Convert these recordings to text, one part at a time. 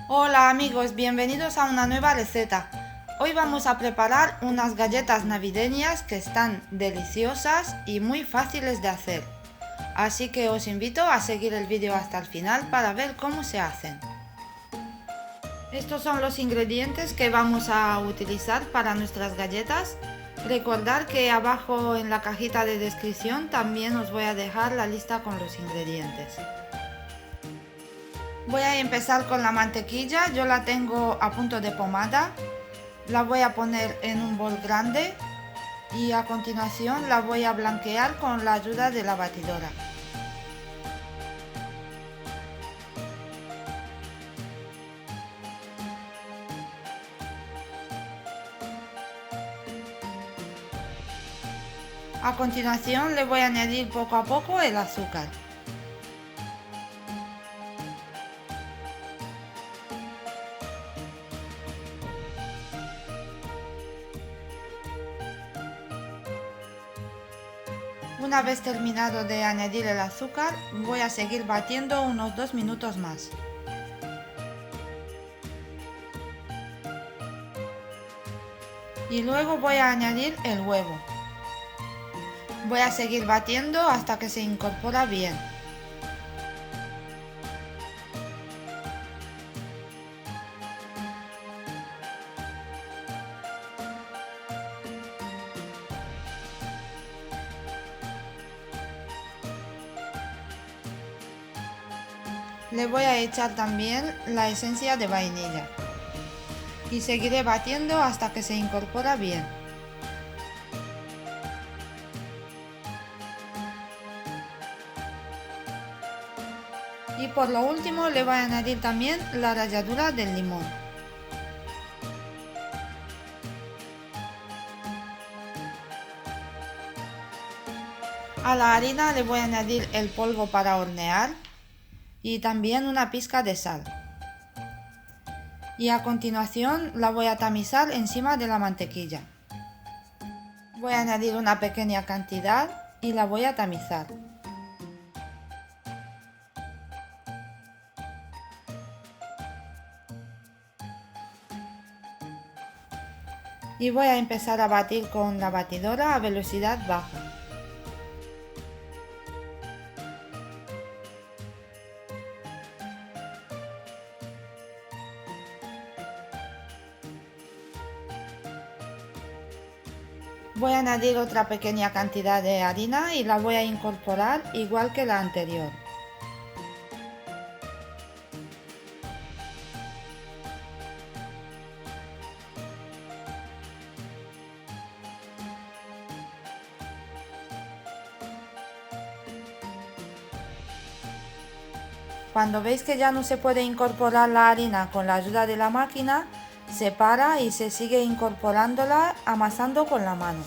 Hola amigos, bienvenidos a una nueva receta. Hoy vamos a preparar unas galletas navideñas que están deliciosas y muy fáciles de hacer. Así que os invito a seguir el vídeo hasta el final para ver cómo se hacen. Estos son los ingredientes que vamos a utilizar para nuestras galletas. Recordad que abajo en la cajita de descripción también os voy a dejar la lista con los ingredientes. Voy a empezar con la mantequilla, yo la tengo a punto de pomada. La voy a poner en un bol grande y a continuación la voy a blanquear con la ayuda de la batidora. A continuación le voy a añadir poco a poco el azúcar. Una vez terminado de añadir el azúcar, voy a seguir batiendo unos 2 minutos más. Y luego voy a añadir el huevo. Voy a seguir batiendo hasta que se incorpora bien. Le voy a echar también la esencia de vainilla y seguiré batiendo hasta que se incorpora bien. Y por lo último le voy a añadir también la ralladura del limón. A la harina le voy a añadir el polvo para hornear y también una pizca de sal. Y a continuación la voy a tamizar encima de la mantequilla. Voy a añadir una pequeña cantidad y la voy a tamizar. Y voy a empezar a batir con la batidora a velocidad baja. Voy a añadir otra pequeña cantidad de harina y la voy a incorporar igual que la anterior. Cuando veis que ya no se puede incorporar la harina con la ayuda de la máquina, se para y se sigue incorporándola amasando con la mano.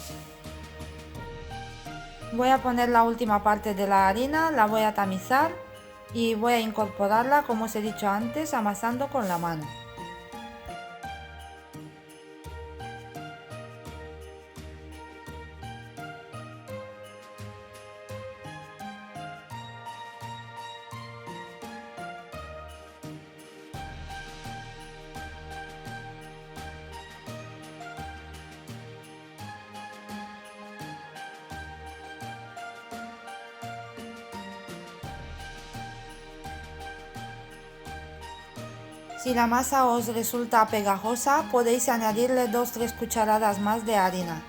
Voy a poner la última parte de la harina, la voy a tamizar y voy a incorporarla, como os he dicho antes, amasando con la mano. Si la masa os resulta pegajosa, podéis añadirle 2-3 cucharadas más de harina.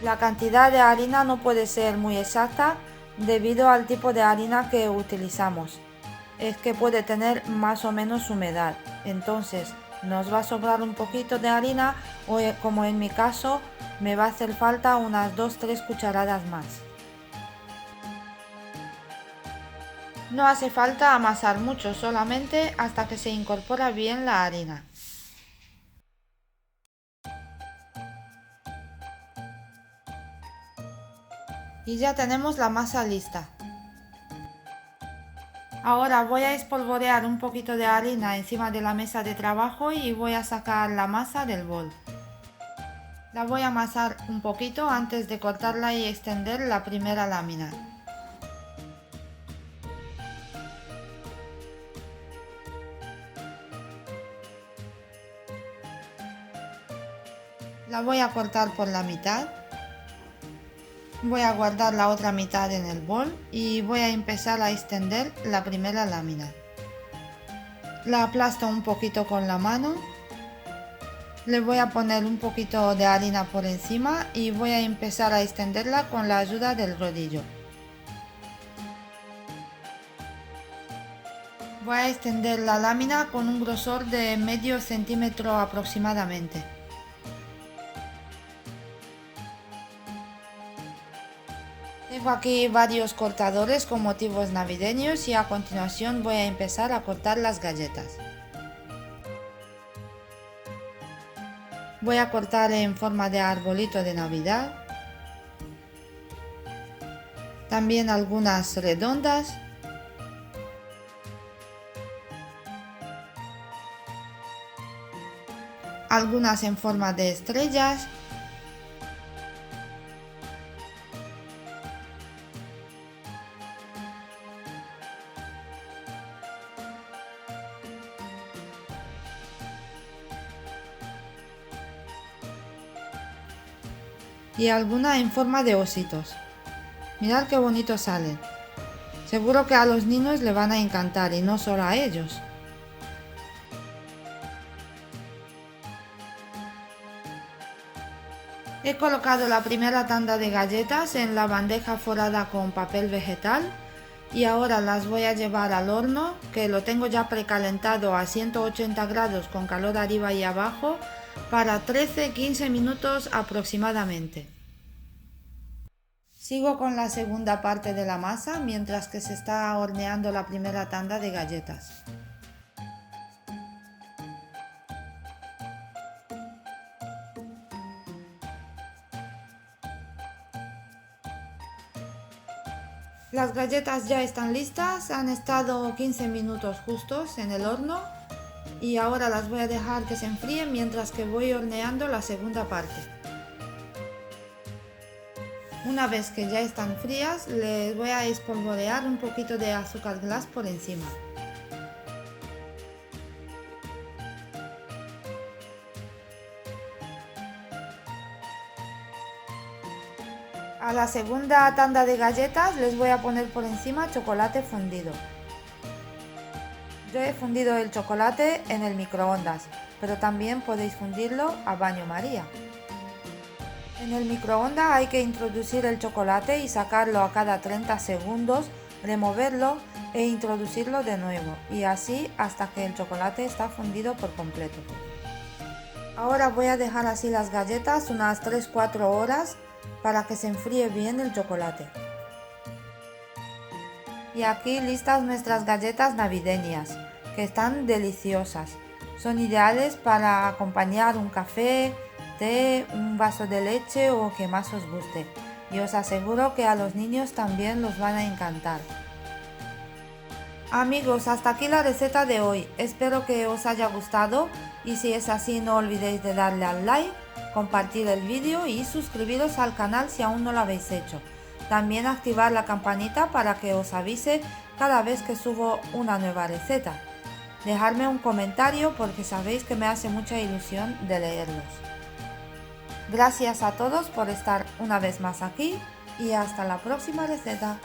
La cantidad de harina no puede ser muy exacta debido al tipo de harina que utilizamos. Es que puede tener más o menos humedad, entonces nos va a sobrar un poquito de harina o como en mi caso me va a hacer falta unas 2-3 cucharadas más. No hace falta amasar mucho, solamente hasta que se incorpora bien la harina. Y ya tenemos la masa lista. Ahora voy a espolvorear un poquito de harina encima de la mesa de trabajo y voy a sacar la masa del bol. La voy a amasar un poquito antes de cortarla y extender la primera lámina. La voy a cortar por la mitad. Voy a guardar la otra mitad en el bol y voy a empezar a extender la primera lámina. La aplasto un poquito con la mano. Le voy a poner un poquito de harina por encima y voy a empezar a extenderla con la ayuda del rodillo. Voy a extender la lámina con un grosor de medio centímetro aproximadamente. Tengo aquí varios cortadores con motivos navideños y a continuación voy a empezar a cortar las galletas. Voy a cortar en forma de arbolito de Navidad. También algunas redondas. Algunas en forma de estrellas. Y alguna en forma de ositos. Mirad qué bonitos salen. Seguro que a los niños le van a encantar y no solo a ellos. He colocado la primera tanda de galletas en la bandeja forrada con papel vegetal y ahora las voy a llevar al horno, que lo tengo ya precalentado a 180 grados con calor arriba y abajo para 13-15 minutos aproximadamente. Sigo con la segunda parte de la masa mientras que se está horneando la primera tanda de galletas. Las galletas ya están listas, han estado 15 minutos justos en el horno y ahora las voy a dejar que se enfríen mientras que voy horneando la segunda parte. Una vez que ya están frías, les voy a espolvorear un poquito de azúcar glass por encima. A la segunda tanda de galletas les voy a poner por encima chocolate fundido. Yo he fundido el chocolate en el microondas, pero también podéis fundirlo a baño María. En el microondas hay que introducir el chocolate y sacarlo a cada 30 segundos, removerlo e introducirlo de nuevo, y así hasta que el chocolate está fundido por completo. Ahora voy a dejar así las galletas unas 3-4 horas para que se enfríe bien el chocolate. Y aquí listas nuestras galletas navideñas, que están deliciosas. Son ideales para acompañar un café, té, un vaso de leche o que más os guste. Y os aseguro que a los niños también los van a encantar. Amigos, hasta aquí la receta de hoy. Espero que os haya gustado y si es así no olvidéis de darle al like, compartir el vídeo y suscribiros al canal si aún no lo habéis hecho. También activar la campanita para que os avise cada vez que subo una nueva receta. Dejadme un comentario porque sabéis que me hace mucha ilusión de leerlos. Gracias a todos por estar una vez más aquí y hasta la próxima receta.